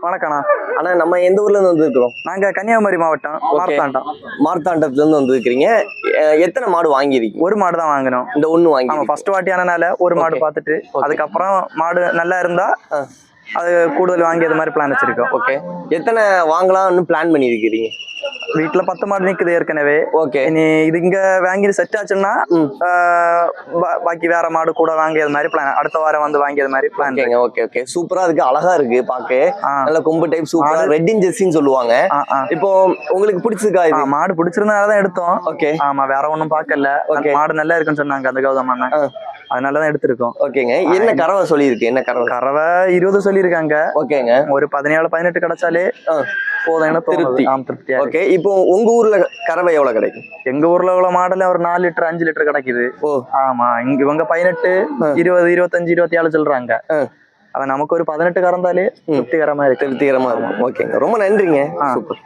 வணக்கண்ணா. ஆனா நம்ம எந்த ஊர்ல இருந்து வந்திருக்கிறோம்? நாங்க கன்னியாகுமரி மாவட்டம் மார்த்தாண்டம். மார்த்தாண்டத்துல இருந்து வந்திருக்கிறீங்க. எத்தனை மாடு வாங்கிருக்கீங்க? ஒரு மாடு தான் வாங்கினோம். இந்த ஒண்ணு வாங்கி. ஆமா, ஃபர்ஸ்ட் வாட்டியானனால ஒரு மாடு பார்த்துட்டு அதுக்கப்புறம் மாடு நல்லா இருந்தா அது கூடுதல் வாங்கி அது மாதிரி பிளான் வச்சிருக்கோம். ஓகே, எத்தனை வாங்கலாம்னு பிளான் பண்ணிருக்கிறீங்க? வீட்டுல 10 மாடு நிக்குது ஏற்கனவே. ஓகே, இனி இது இங்க வாங்கி செட் ஆச்சுன்னா பாக்கி வேற மாடு கூட வாங்கியது மாதிரி பிளான். அடுத்த வாரம் வந்து வாங்கியது மாதிரி பிளான். ஓகே ஓகே, சூப்பரா இருக்கு, அழகா இருக்கு பாக்க. நல்ல கொம்பு டைப் சூப்பரா ரெட் ஜெர்சின்னு சொல்லுவாங்க. இப்போ உங்களுக்கு பிடிச்சிருக்கா இது? மாடு பிடிச்சிருந்தனாலதான் எடுத்தோம். ஓகே, ஆமா, வேற ஒண்ணும் பாக்கல. மாடு நல்லா இருக்குன்னு சொன்னாங்க அந்த கௌதம் அண்ணன், அதனாலதான் எடுத்திருக்கோம். ஓகேங்க. என்ன கறவை சொல்லியிருக்கு? என்ன கறவை? கறவை 20 சொல்லியிருக்காங்க. ஓகேங்க. ஒரு 17-18 கிடைச்சாலே போதும், திருப்தி. ஓகே, இப்போ உங்க ஊர்ல கறவை எவ்வளவு கிடைக்கும்? எங்க ஊர்ல உள்ள மாடல ஒரு 4 லிட்டர் 5 லிட்டர் கிடைக்குது. ஆமா, இவங்க 18, 20, 25, 27 சொல்றாங்க. அத நமக்கு ஒரு 18 கறந்தாலே திருப்திகரமா இருக்கு. ஓகேங்க, ரொம்ப நன்றிங்க. சூப்பர்.